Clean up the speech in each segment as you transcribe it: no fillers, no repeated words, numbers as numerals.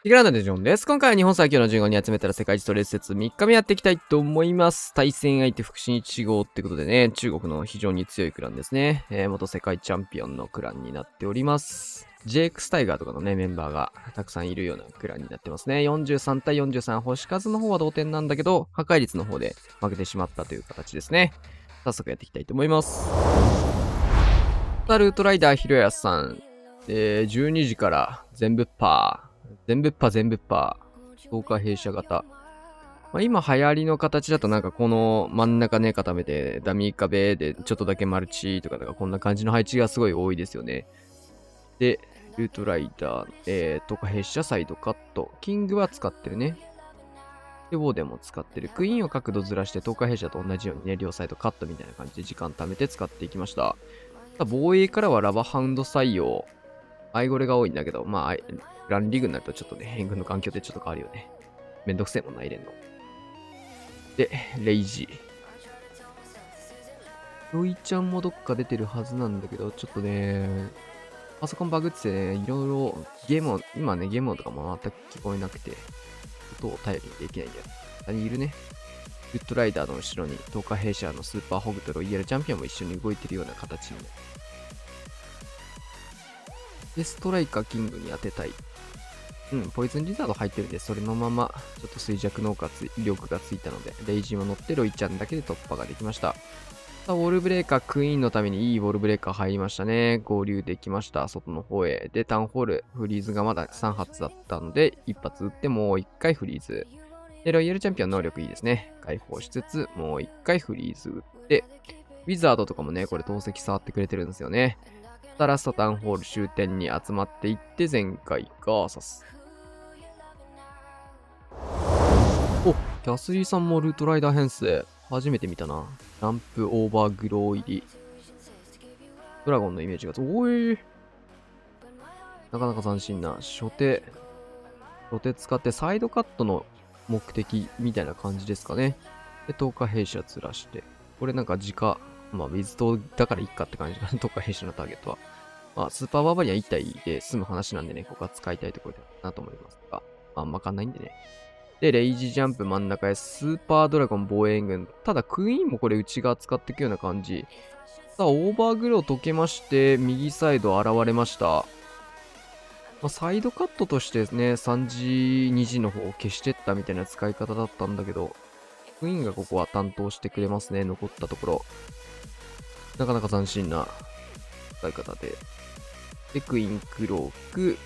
ティグランドでジョンです。今回は日本最強の15に集めたら世界一トレース説3日目やっていきたいと思います。対戦相手福神1号ってことでね、中国の非常に強いクランですね。元世界チャンピオンのクランになっております。JX タイガーとかのね、メンバーがたくさんいるようなクランになってますね。43対43、星数の方は同点なんだけど、破壊率の方で負けてしまったという形ですね。早速やっていきたいと思います。ルートライダーひろやさん。12時から全部パー。全部パー。10日弊社型。今流行りの形だとなんかこの真ん中ね固めてダミー壁でちょっとだけマルチとかこんな感じの配置がすごい多いですよね。で、ルートライダー、10日弊社サイドカット。キングは使ってるね。で、ウォーデンも使ってる。クイーンを角度ずらして10日弊社と同じようにね、両サイドカットみたいな感じで時間貯めて使っていきました。防衛からはラバハウンド採用。アイゴレが多いんだけど、ランリーグになるとちょっとね、変軍の環境ってちょっと変わるよね。めんどくせえもんな、入れんの。で、レイジ。ロイちゃんもどっか出てるはずなんだけど、ちょっとね、パソコンバグってね、いろいろゲームを、今ね、ゲーム音とかも全く聞こえなくて、音を頼りにできないんだよ。あれいるね。グッドライダーの後ろに、10日弊社のスーパーホグとロイヤルチャンピオンも一緒に動いてるような形になる。で、ストライカーキングに当てたい。ポイズンリザード入ってるんで、それのまま、ちょっと衰弱力がついたので、レイジンを乗ってロイちゃんだけで突破ができました。ウォールブレーカー、クイーンのためにいいウォールブレーカー入りましたね。合流できました。外の方へ。で、タウンホール、フリーズがまだ3発だったので、1発撃ってもう1回フリーズ。で、ロイヤルチャンピオン能力いいですね。解放しつつ、もう1回フリーズ撃って、ウィザードとかもね、これ投石触ってくれてるんですよね。ラストタウンホール終点に集まっていって、前回ガーサス。お、キャスリーさんもルートライダー編成。初めて見たな。ランプオーバーグロー入り。ドラゴンのイメージがおい。なかなか斬新な。初手使ってサイドカットの目的みたいな感じですかね。で、10日弊社ずらして。これなんかウィズ島だからいっかって感じかな。10日弊社のターゲットは。スーパーバーバリアン1体で済む話なんでね、ここは使いたいところだなと思いますが。あんまかんないんでね。で、レイジジャンプ真ん中へスーパードラゴン防衛軍。ただ、クイーンもこれ内側使っていくような感じ。さあ、オーバーグロー解けまして、右サイド現れました。サイドカットとしてね、3時、2時の方を消してったみたいな使い方だったんだけど、クイーンがここは担当してくれますね、残ったところ。なかなか斬新な使い方で。で、クイーンクローク。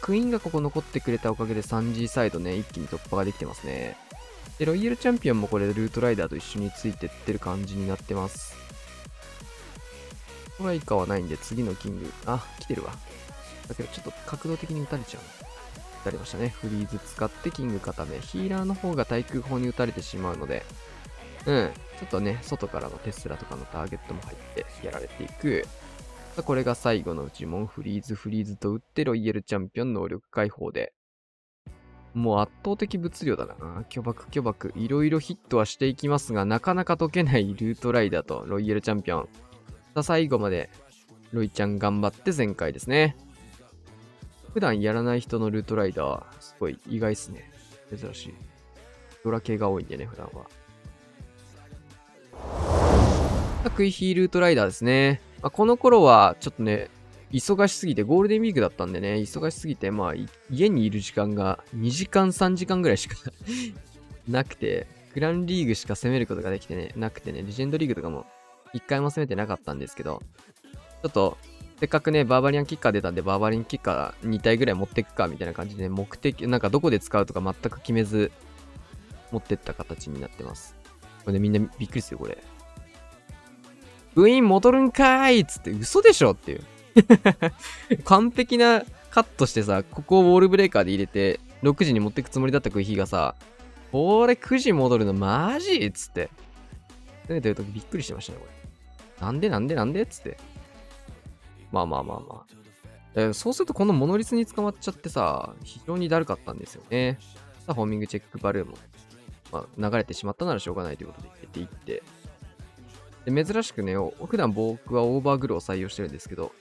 クイーンがここ残ってくれたおかげで 3G サイドね、一気に突破ができてますね。で、ロイヤルチャンピオンもこれルートライダーと一緒についてってる感じになってます。トライカはないんで次のキング。来てるわ。だけどちょっと角度的に撃たれちゃう。撃たれましたね。フリーズ使ってキング固め。ヒーラーの方が対空砲に撃たれてしまうので、ちょっとね、外からのテスラとかのターゲットも入ってやられていく。これが最後の呪文、フリーズと打ってロイヤルチャンピオン能力解放で。もう圧倒的物量だな。巨爆。いろいろヒットはしていきますが、なかなか解けないルートライダーとロイヤルチャンピオン。最後までロイちゃん頑張って全開ですね。普段やらない人のルートライダー、すごい意外っすね。珍しい。ドラ系が多いんでね、普段は。クイヒールートライダーですね。この頃はちょっとね、忙しすぎて、ゴールデンウィークだったんでね、忙しすぎて、家にいる時間が2時間、3時間ぐらいしかなくて、グランリーグしか攻めることができてね、なくてね、レジェンドリーグとかも1回も攻めてなかったんですけど、ちょっと、せっかくね、バーバリアンキッカー出たんで、バーバリアンキッカー2体ぐらい持っていくか、みたいな感じで、目的、なんかどこで使うとか全く決めず、持ってった形になってます。これね、みんなびっくりするよ、これ。部員戻るんかーいっつって、嘘でしょっていう。完璧なカットしてさ、ここをウォールブレーカーで入れて、6時に持ってくつもりだったクイヒがさ、これ9時戻るのマジっつって。攻めてるときびっくりしてましたね、これ。なんでっつって。そうするとこのモノリスに捕まっちゃってさ、非常にだるかったんですよね。さあ、ホーミングチェックバルーンも、流れてしまったならしょうがないということで入れていって。で、珍しくね、普段僕はオーバーグローを採用してるんですけど、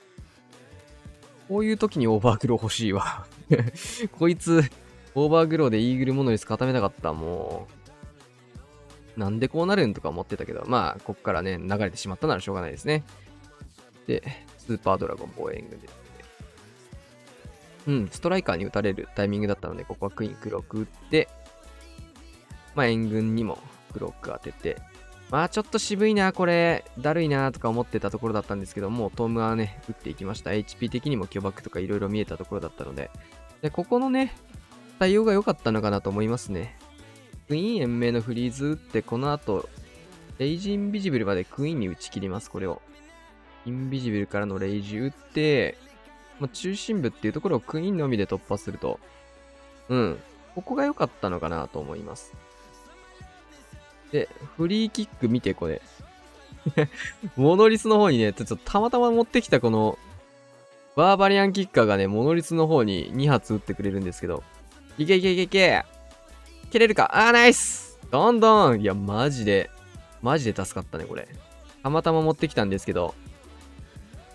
こういう時にオーバーグロー欲しいわ。こいつ、オーバーグローでイーグルモノリス固めたかった。もう、なんでこうなるんとか思ってたけど、まあ、こっからね、流れてしまったならしょうがないですね。で、スーパードラゴン防衛軍ですね。ストライカーに打たれるタイミングだったので、ここはクイーンクロック打って、まあ、援軍にもクロック当てて、まあ、ちょっと渋いな、これ、だるいなとか思ってたところだったんですけども、トームはね、打っていきました。HP 的にも巨爆とかいろいろ見えたところだったので、で、ここのね、対応が良かったのかなと思いますね。クイーン延命のフリーズ打って、この後、レイジインビジブルまでクイーンに打ち切ります、これを。インビジブルからのレイジ打って、まあ、中心部っていうところをクイーンのみで突破すると、ここが良かったのかなと思います。で、フリーキック見て、これ。モノリスの方にね、ちょっとたまたま持ってきたこの、バーバリアンキッカーがね、モノリスの方に2発撃ってくれるんですけど、いけいけいけいけ蹴れるかナイスどんどんいや、マジで助かったね、これ。たまたま持ってきたんですけど、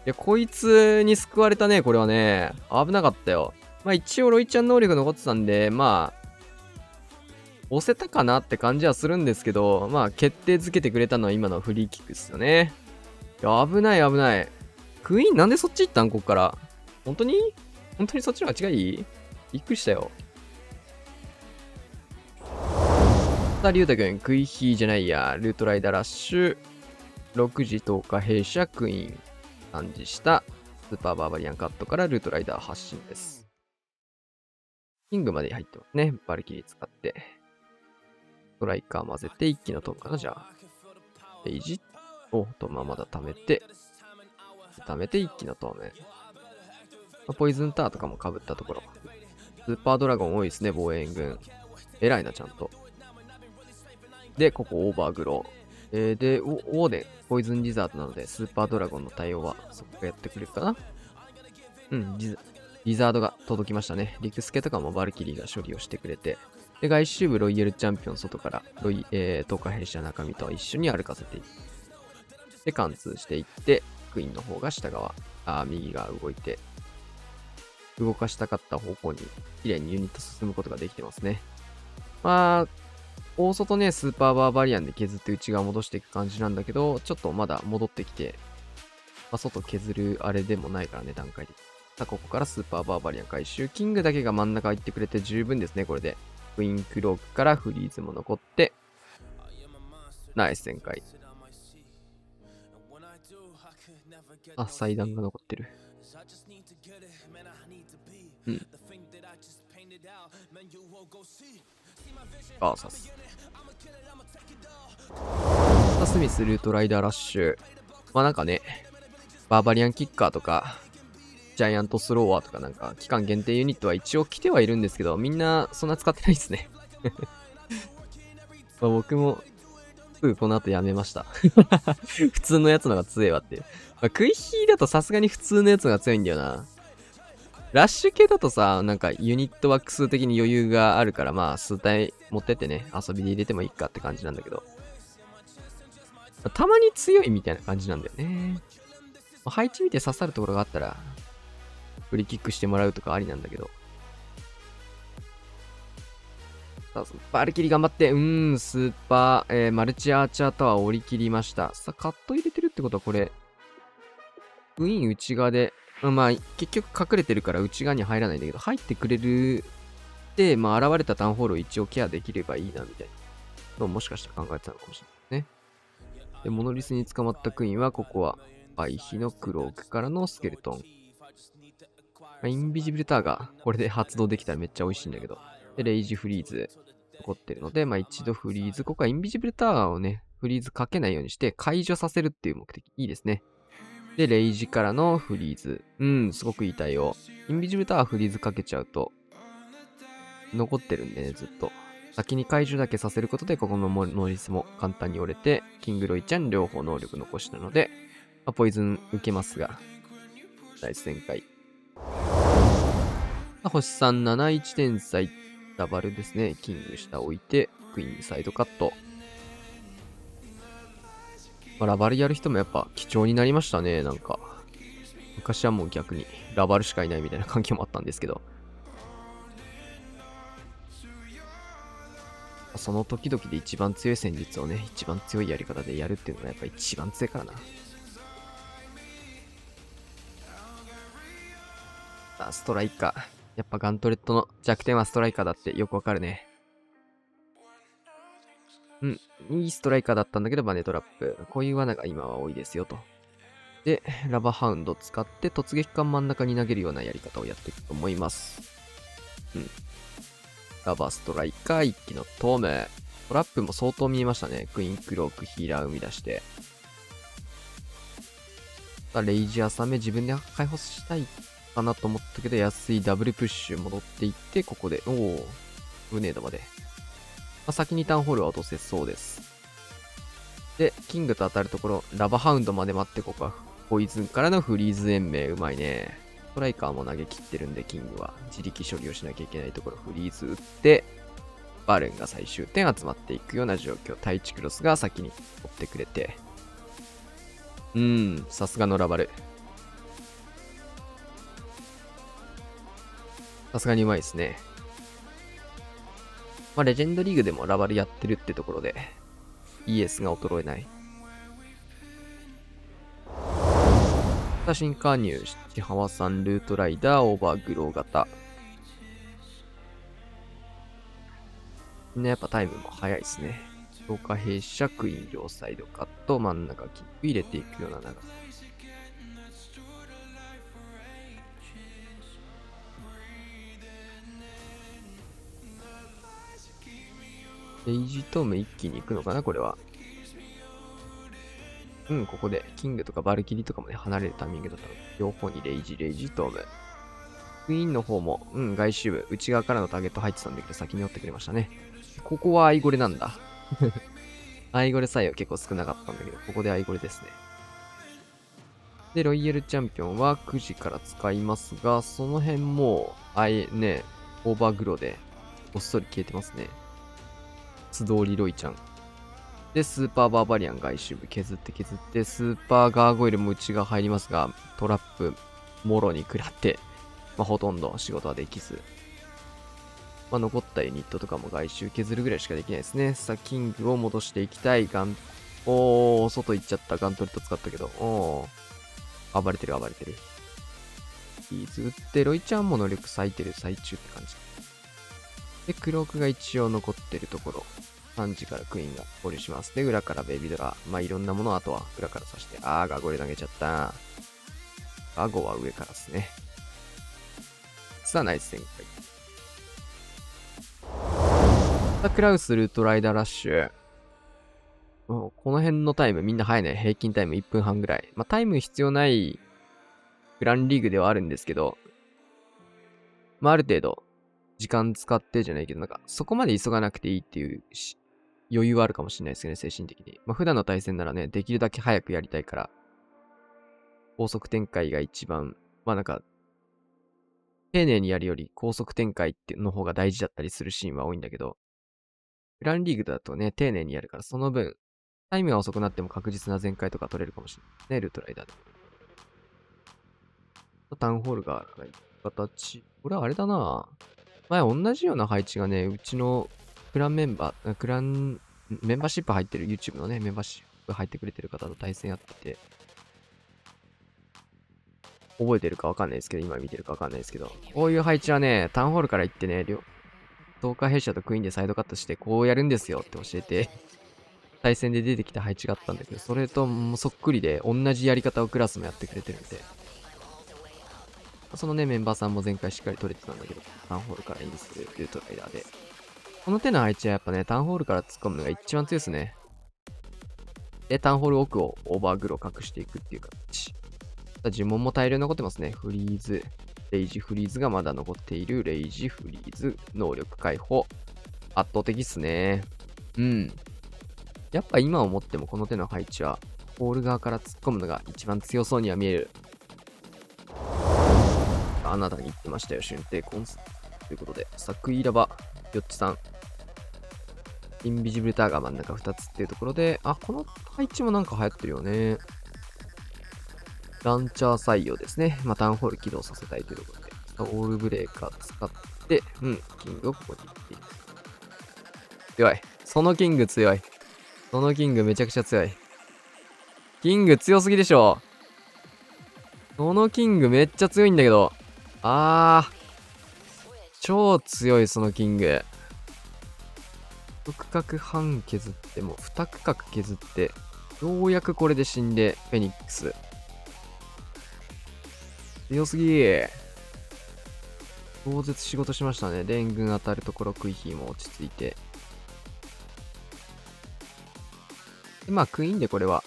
いや、こいつに救われたね、これはね。危なかったよ。まあ一応ロイちゃん能力残ってたんで、まあ、押せたかなって感じはするんですけど、まあ決定づけてくれたのは今のフリーキックですよね。いや、危ない危ない。クイーンなんでそっち行ったんこっから。本当にそっちの方が違いびっくりしたよ。さあ、リュウタ君、クイヒーじゃないや、ルートライダーラッシュ、6時10日弊社クイーン、暗示したスーパーバーバリアンカットからルートライダー発進です。キングまで入ってますね。バルキリー使って。ストライカー混ぜて一気のトームかな、じゃあ。レイジをトームはまだ貯めて、一気のトーム。ポイズンターとかも被ったところ。スーパードラゴン多いですね、防衛軍。偉いな、ちゃんと。で、ここオーバーグロー。で、オーデン、ポイズンリザードなので、スーパードラゴンの対応はそこがやってくれるかな。リザードが届きましたね。リクスケとかもバルキリーが処理をしてくれて。で、外周部ロイヤルチャンピオン外から10日弊社中身と一緒に歩かせていく。で、貫通していって、クイーンの方が下側、右側動いて、動かしたかった方向に綺麗にユニット進むことができてますね。まあ、大外ね、スーパーバーバリアンで削って内側戻していく感じなんだけど、ちょっとまだ戻ってきて、外削るあれでもないからね、段階で。さあ、ここからスーパーバーバリアン回収。キングだけが真ん中行ってくれて十分ですね、これで。クイーンクロークからフリーズも残って、ナイス展開。祭壇が残ってる。バーサス。スミスルートライダーラッシュ。まあなんかね、バーバリアンキッカーとか、ジャイアントスローワーとかなんか、期間限定ユニットは一応来てはいるんですけど、みんなそんな使ってないですね。まあ僕も、すぐこの後やめました。普通のやつのが強いわっていう。まあ、クイヒーだとさすがに普通のやつが強いんだよな。ラッシュ系だとさ、なんかユニットワック数的に余裕があるから、まあ数体持ってってね、遊びで入れてもいいかって感じなんだけど。たまに強いみたいな感じなんだよね。配置見て刺さるところがあったら、フリーキックしてもらうとかありなんだけど。さあ、バルキリ頑張って、スーパー、マルチアーチャータワー降り切りました。さあ、カット入れてるってことはこれ、ウィン内側で、まあ、結局隠れてるから内側に入らないんだけど、入ってくれるで、まあ、現れたタウンホールを一応ケアできればいいな、みたいなのをもしかしたら考えてたのかもしれないね。で、モノリスに捕まったクイーンは、ここは、バイヒのクロークからのスケルトン。インビジブルターがこれで発動できたらめっちゃ美味しいんだけど。で、レイジフリーズ残ってるので、まあ一度フリーズ、ここはインビジブルターをね、フリーズかけないようにして解除させるっていう目的。いいですね。で、レイジからのフリーズ。すごくいい対応。インビジブルターフリーズかけちゃうと、残ってるんでね、ずっと。先に解除だけさせることで、ここのノーリスも簡単に折れて、キングロイちゃん両方能力残したので、まあ、ポイズン受けますが、ナイス展開。星3、7、1点差ダバルですね。キング下置いて、クイーンサイドカット。まあ、ラバルやる人もやっぱ貴重になりましたね、なんか。昔はもう逆にラバルしかいないみたいな環境もあったんですけど。その時々で一番強い戦術をね、一番強いやり方でやるっていうのがやっぱ一番強いからな。ストライカー。やっぱガントレットの弱点はストライカーだってよくわかるね。いいストライカーだったんだけど、バネトラップ。こういう罠が今は多いですよと。で、ラバハウンド使って突撃艦真ん中に投げるようなやり方をやっていくと思います。ラバストライカー、一気のトム。トラップも相当見えましたね。クイーンクローク、ヒーラー生み出して。レイジ浅め自分で解放したいかなと思ったけど、安いダブルプッシュ戻っていって、ここで、グネードまで。先にタウンホールは落とせそうです。で、キングと当たるところ、ラバハウンドまで待って、ここはポイズンからのフリーズ延命、うまいね。ストライカーも投げ切ってるんで、キングは自力処理をしなきゃいけないところ、フリーズ打って、バルーンが最終点集まっていくような状況。タイチクロスが先に取ってくれて。さすがのラバル。さすがにうまいですね。レジェンドリーグでもラバルやってるってところで、ES が衰えない。新加入、七浜さん、ルートライダー、オーバーグロー型。みんなやっぱタイムも早いですね。強化弊社、クイーン両サイドカット、真ん中キック入れていくような流れ。レイジトーム一気に行くのかなこれは。ここで、キングとかバルキリとかもね、離れるタイミングだったので、両方にレイジトーム。クイーンの方も、外周部、内側からのターゲット入ってたんだけど、先に寄ってくれましたね。ここはアイゴレなんだ。アイゴレ採用結構少なかったんだけど、ここでアイゴレですね。で、ロイヤルチャンピオンは9時から使いますが、その辺もう、オーバーグローで、ごっそり消えてますね。素通りロイちゃん。で、スーパーバーバリアン外周部削って、スーパーガーゴイルも内側入りますが、トラップ、もろに食らって、ほとんど仕事はできず。残ったユニットとかも外周削るぐらいしかできないですね。キングを戻していきたい。外行っちゃった。ガントレット使ったけど。暴れてる。イーズ打って、ロイちゃんも能力咲いてる最中って感じ。で、クロークが一応残ってるところ。3時からクイーンが保留します。で、裏からベイビードラ。いろんなものをあとは裏から刺して。ガゴレ投げちゃった。ガゴは上からですね。ナイス展開。クラウス、ルートライダーラッシュ。この辺のタイムみんな早いね。平均タイム1分半ぐらい。タイム必要ないグランリーグではあるんですけど、ある程度時間使ってじゃないけど、そこまで急がなくていいっていう余裕はあるかもしれないですよね、精神的に。普段の対戦ならね、できるだけ早くやりたいから、高速展開が一番、丁寧にやるより高速展開っての方が大事だったりするシーンは多いんだけど、グランリーグだとね、丁寧にやるから、その分、タイムが遅くなっても確実な全開とか取れるかもしれないね、ルートライダーで。タウンホールがない形。これはあれだな。前同じような配置がね、うちのメンバーシップ入ってる YouTube のね、メンバーシップ入ってくれてる方と対戦やってて、覚えてるかわかんないですけど、今見てるかわかんないですけど、こういう配置はね、タウンホールから行ってね、東海弊社とクイーンでサイドカットして、こうやるんですよって教えて、対戦で出てきた配置があったんだけど、それともそっくりで、同じやり方をクラスもやってくれてるんで、そのね、メンバーさんも前回しっかり取れてたんだけど、タウンホールからインするルートライダーで。この手の配置はやっぱね、タウンホールから突っ込むのが一番強いですね。で、タウンホール奥をオーバーグロー隠していくっていう形。呪文も大量残ってますね。フリーズ、レイジフリーズがまだ残っている。レイジフリーズ、能力解放。圧倒的っすね。やっぱ今思ってもこの手の配置は、ホール側から突っ込むのが一番強そうには見える。あなたに言ってましたよ、春帝コンス。ということで、クイラバ、ヨッチさん。インビジブルターが真ん中2つっていうところで、この配置もなんか流行ってるよね。ランチャー採用ですね。タウンホール起動させたいというところで、オールブレーカー使って、キングをここに行っていく。強い。そのキング強い。そのキングめちゃくちゃ強い。キング強すぎでしょ。そのキングめっちゃ強いんだけど。超強い、そのキング。1区画半削っても、2区画削って、ようやくこれで死んで、フェニックス。強すぎー。超絶仕事しましたね。連軍当たるところ、クイヒーも落ち着いて。で、まあ、クイーンでこれは、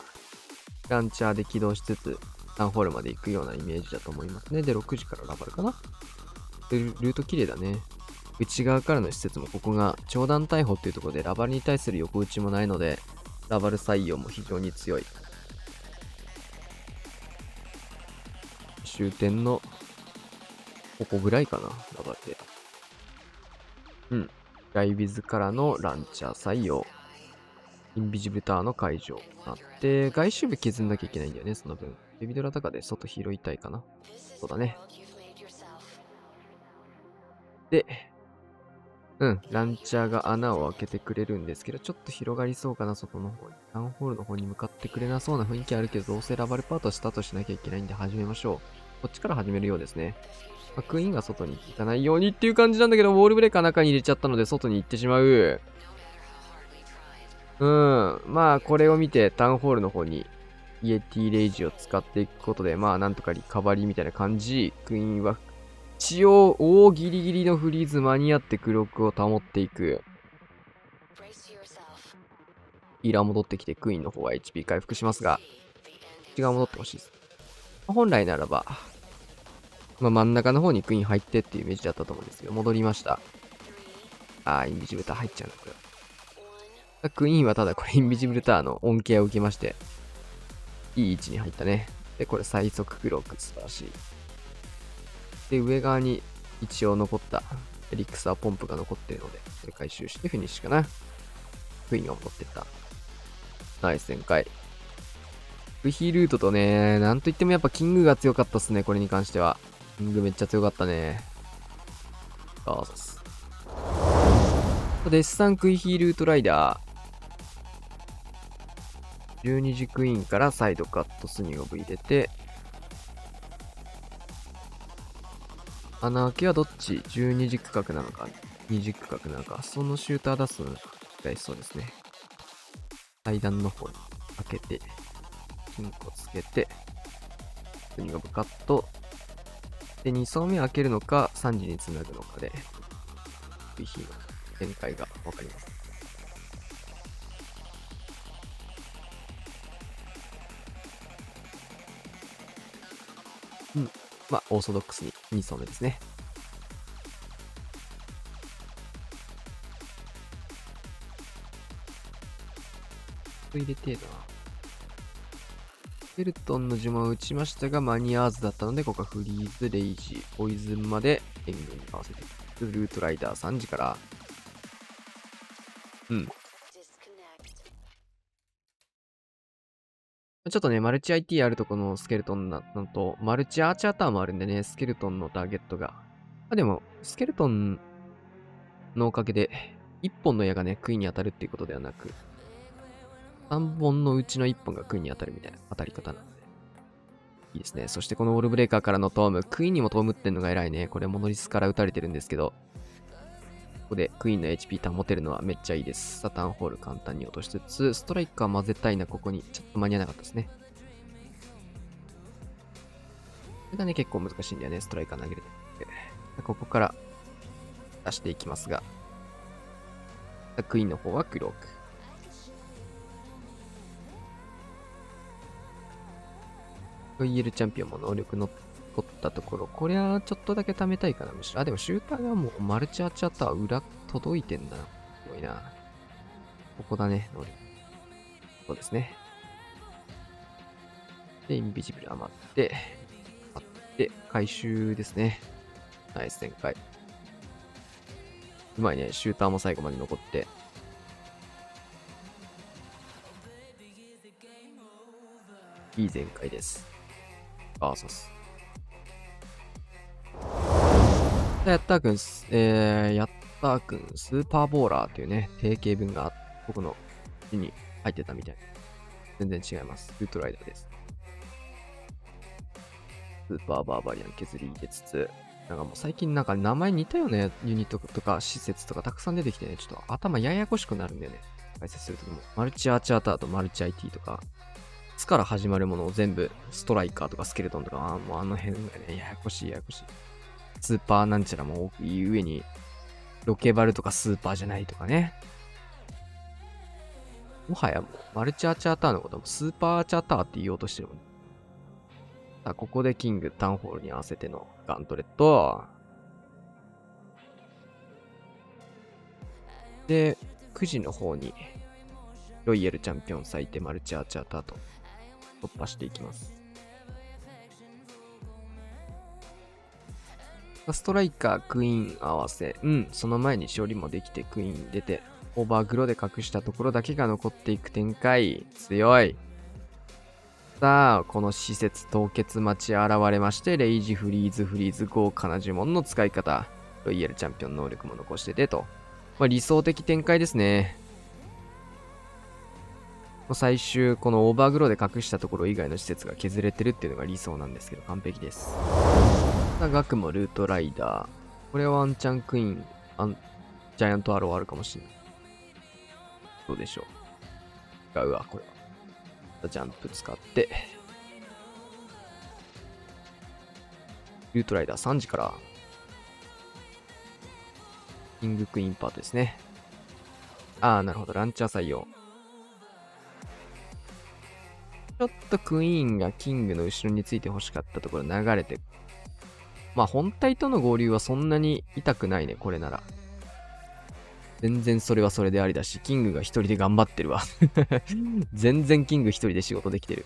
ランチャーで起動しつつ、タウンホールまで行くようなイメージだと思いますね。で、6時からラバルかな。で、ルート綺麗だね。内側からの施設もここが長弾逮捕っていうところでラバルに対する横打ちもないので、ラバル採用も非常に強い。終点のここぐらいかな、ラバルで。ガイビズからのランチャー採用。インビジブルターの解除。で、外周部削んなきゃいけないんだよね、その分。ベビドラとかで外拾いたいかな。そうだね。で、ランチャーが穴を開けてくれるんですけど、ちょっと広がりそうかな、外の方に。タウンホールの方に向かってくれなそうな雰囲気あるけど、どうせラバルパートスタートしなきゃいけないんで始めましょう。こっちから始めるようですね。クイーンが外に行かないようにっていう感じなんだけど、ウォールブレーカー中に入れちゃったので、外に行ってしまう。まあ、これを見て、タウンホールの方に、イエティレイジを使っていくことで、まあ、なんとかリカバリーみたいな感じ。クイーンは、一応、ギリギリのフリーズ間に合ってクロックを保っていく。ヒーラー戻ってきて、クイーンの方は HP 回復しますが、違う戻ってほしいです。本来ならば、真ん中の方にクイーン入ってっていうイメージだったと思うんですけど、戻りました。インビジブルター入っちゃうの、これ。クイーンはただこれインビジブルターの恩恵を受けまして、いい位置に入ったね。で、これ最速クロック素晴らしい。で、上側に一応残ったエリクサーポンプが残ってるので、これ回収してフィニッシュかな。クイーンが戻ってった。ナイス旋回。クヒールートとね、なんといってもやっぱキングが強かったっすね、これに関しては。キングめっちゃ強かったね。そうです。デッサンクイヒールートライダー。12時クイーンからサイドカットスニーを入れて、穴開けはどっち ?12 時区画なのか、20区画なのか、そのシューター出すのが使いそうですね。階段の方に開けて、金庫つけて、スニーをブカット。で、2層目開けるのか、3時につなぐのかで、クイヒーの展開がわかります。まあ、オーソドックスに2層目ですね。入れてえな。スケルトンの呪文を打ちましたが、間に合わずだったので、ここはフリーズ、レイジ、ポイズンまで援軍に合わせていく。ルートライダー3時から。ちょっとね、マルチ IT あるとこのスケルトンなのと、マルチアーチャーターもあるんでね、スケルトンのターゲットが。でも、スケルトンのおかげで、1本の矢がね、クイーンに当たるっていうことではなく、3本のうちの1本がクイーンに当たるみたいな当たり方なので。いいですね。そしてこのウォールブレーカーからのトーム。クイーンにもトームってんのが偉いね。これモノリスから撃たれてるんですけど、ここでクイーンの HP 保てるのはめっちゃいいです。サタンホール簡単に落としつつ、ストライカー混ぜたいな、ここに。ちょっと間に合わなかったですね。これがね、結構難しいんだよね、ストライカー投げると。ここから出していきますが、クイーンの方はクローク。VL チャンピオンも能力残ったところ、これはちょっとだけ貯めたいかな、むしろ。でもシューターがもうマルチアーチャーター裏届いてんだな。すごいな。ここだね、能力。そうですね。で、インビジブル余って、回収ですね。ナイス展開。うまいね、シューターも最後まで残って。いい展開です。バーサス。やったーくん、やっター君、スーパーボーラーというね、定型文が僕の字に入ってたみたい。全然違います。ルートライダーです。スーパーバーバリアン削り入れつつ、なんかもう最近なんか名前似たようなユニットとか施設とかたくさん出てきてね、ちょっと頭ややこしくなるんだよね。解説するときも。マルチアーチャーターとマルチ IT とか、つから始まるものを全部、ストライカーとかスケルトンとか、もうあの辺がね、ややこしいややこしい。スーパーなんちゃらも多い上に、ロケバルとかスーパーじゃないとかね。もはやもう、マルチアーチャーターのこともスーパーチャーターって言おうとしてるもん。さあ、ここでキング、タウンホールに合わせてのガントレット。で、9時の方に、ロイヤルチャンピオン咲いてマルチアーチャーターと突破していきます。ストライカー、クイーン合わせ。その前に勝利もできてクイーン出て、オーバーグロで隠したところだけが残っていく展開。強い。さあ、この施設凍結待ち現れまして、レイジフリーズ、豪華な呪文の使い方。ロイヤルチャンピオン能力も残しててと。理想的展開ですね。最終、このオーバーグローで隠したところ以外の施設が削れてるっていうのが理想なんですけど、完璧です。ガクもルートライダー。これはワンチャンクイーン、ジャイアントアローあるかもしれない。どうでしょう。違うわ、これは。ジャンプ使って。ルートライダー3時から。キングクイーンパートですね。なるほど。ランチャー採用。ちょっとクイーンがキングの後ろについて欲しかったところ流れて。本体との合流はそんなに痛くないね、これなら。全然それはそれでありだし、キングが一人で頑張ってるわ。全然キング一人で仕事できてる。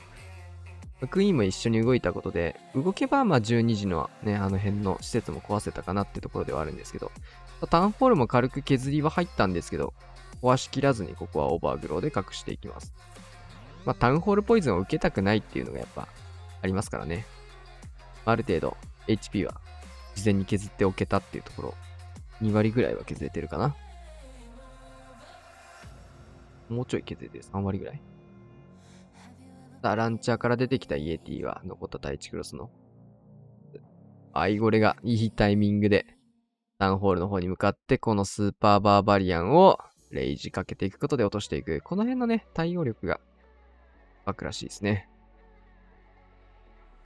クイーンも一緒に動いたことで、動けば12時のね、あの辺の施設も壊せたかなってところではあるんですけど、タウンホールも軽く削りは入ったんですけど、壊しきらずにここはオーバーグローで隠していきます。タウンホールポイズンを受けたくないっていうのがやっぱありますからね。ある程度 HP は事前に削っておけたっていうところ、2割ぐらいは削れてるかな。もうちょい削れてる、3割ぐらい。さあ、ランチャーから出てきたイエティは残った第1クロスのアイゴレがいいタイミングでタウンホールの方に向かってこのスーパーバーバリアンをレイジかけていくことで落としていく。この辺のね、対応力がバクらしいですね。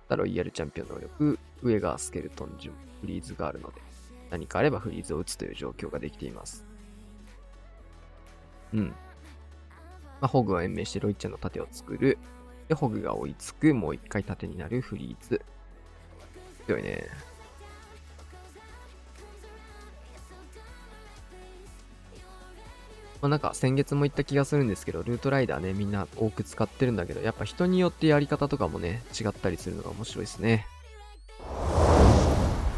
ロイヤルチャンピオン能力、上がスケルトン順、フリーズがあるので、何かあればフリーズを打つという状況ができています。ホグは延命してロイちゃんの盾を作る。で、ホグが追いつく。もう一回盾になるフリーズ。強いね。なんか先月も言った気がするんですけど、ルートライダーね、みんな多く使ってるんだけど、やっぱ人によってやり方とかもね、違ったりするのが面白いですね。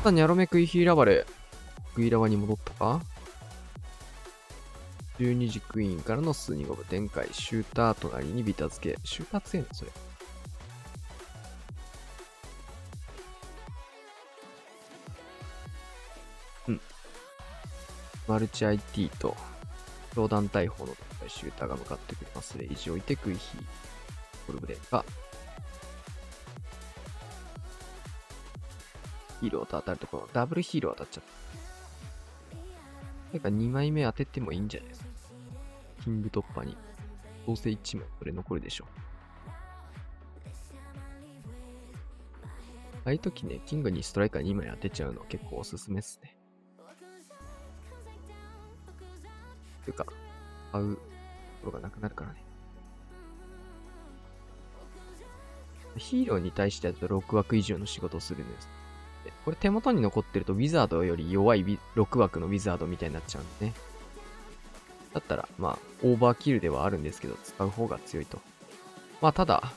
さあ、ニャロメクイヒーラバル。クイラバに戻ったか ?12 時クイーンからの数2ゴブ展開。シューター隣にビタ付け。シューター強いのそれ。マルチ IT と、教団大砲のシューターが向かってくれます。レイジ置いてクイヒー。コルブレーが。ヒーローと当たるところ、ダブルヒーロー当たっちゃった。なんか2枚目当ててもいいんじゃないですか。キング突破に。どうせ1枚これ残るでしょ。ああいう時ね、キングにストライカー2枚当てちゃうの結構おすすめっすね。というか、買うところがなくなるからね。ヒーローに対してだと6枠以上の仕事をするんです。これ手元に残ってるとウィザードより弱い6枠のウィザードみたいになっちゃうんでね。だったら、オーバーキルではあるんですけど、使う方が強いと。ただ、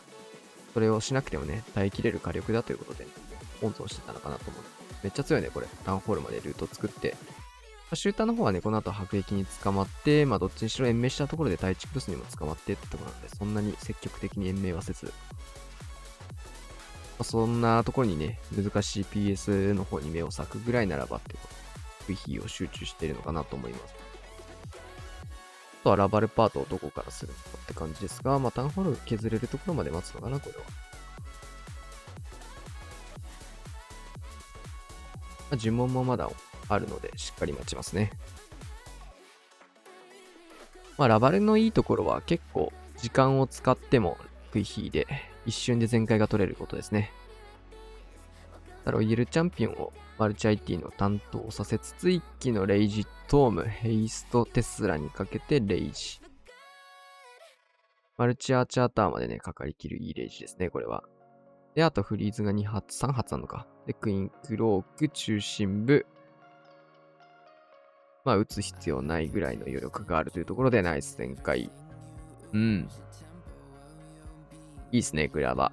それをしなくてもね、耐えきれる火力だということで、温存してたのかなと思う。めっちゃ強いね、これ。タウンホールまでルート作って。シューターの方はね、この後迫撃に捕まって、どっちにしろ延命したところで第1クロスにも捕まってってところなんで、そんなに積極的に延命はせず、そんなところにね、難しい PS の方に目を割くぐらいならばってこと。VP を集中しているのかなと思います。あとはラバルパートをどこからするのかって感じですが、まあ、タウンホール削れるところまで待つのかな、これは。まあ、呪文もまだあるので、しっかり待ちますね。まあ、ラバルのいいところは結構時間を使ってもVP で一瞬で全開が取れることですね。ロイヤルチャンピオンをマルチ IT の担当させつつ、一機のレイジトーム、ヘイスト、テスラにかけてレイジ。マルチアーチャーターまでね、かかりきるいいレイジですね、これは。で、あとフリーズが2発、3発あるのか。で、クイーンクローク、中心部。まあ、撃つ必要ないぐらいの余力があるというところで、ナイス展開。うん。いいですね、クラバ。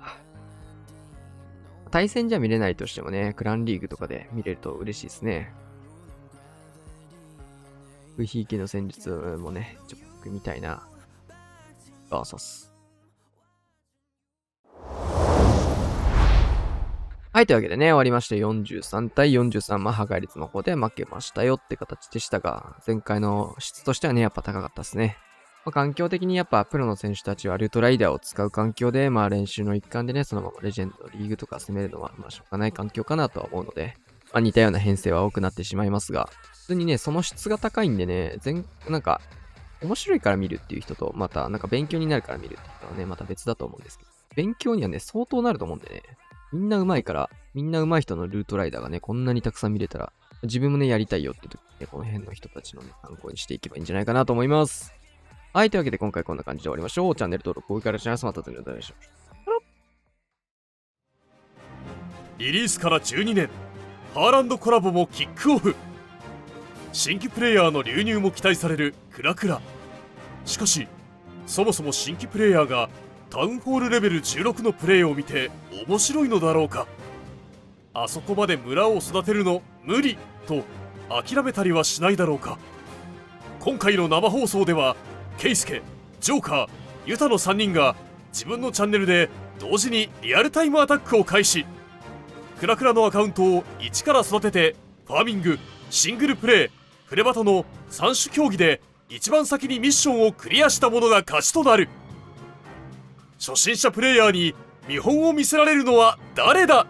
対戦じゃ見れないとしてもね、クランリーグとかで見れると嬉しいですね。ウヒーキの戦術もね、ちょっと見たいな。バーサス。はい、というわけでね、終わりまして43対43、まあ、破壊率の方で負けましたよって形でしたが、前回の質としてはね、やっぱ高かったですね。まあ、環境的にやっぱプロの選手たちはルートライダーを使う環境で、まあ練習の一環でね、そのままレジェンド、リーグとか攻めるのはまあしょうがない環境かなとは思うので、まあ似たような編成は多くなってしまいますが、普通にね、その質が高いんでね、なんか、面白いから見るっていう人と、またなんか勉強になるから見るっていう人はね、また別だと思うんですけど、勉強にはね、相当なると思うんでね、みんな上手いから、みんな上手い人のルートライダーがね、こんなにたくさん見れたら、自分もね、やりたいよって時にね、この辺の人たちのね、参考にしていけばいいんじゃないかなと思います。はい、というわけで今回こんな感じで終わりましょう。チャンネル登録、高評価よろしくお願いします。また次の動画でお願いします。リリースから12年、ハーランドコラボもキックオフ。新規プレイヤーの流入も期待されるクラクラ。しかし、そもそも新規プレイヤーがタウンホールレベル16のプレイを見て面白いのだろうか。あそこまで村を育てるの無理と諦めたりはしないだろうか。今回の生放送ではケイスケ、ジョーカー、ユタの3人が自分のチャンネルで同時にリアルタイムアタックを開始。クラクラのアカウントを一から育ててファーミング、シングルプレイ、フレバトの3種競技で一番先にミッションをクリアした者が勝ちとなる。初心者プレイヤーに見本を見せられるのは誰だ。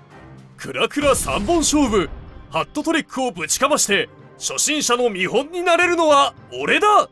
クラクラ3本勝負、ハットトリックをぶちかまして初心者の見本になれるのは俺だ。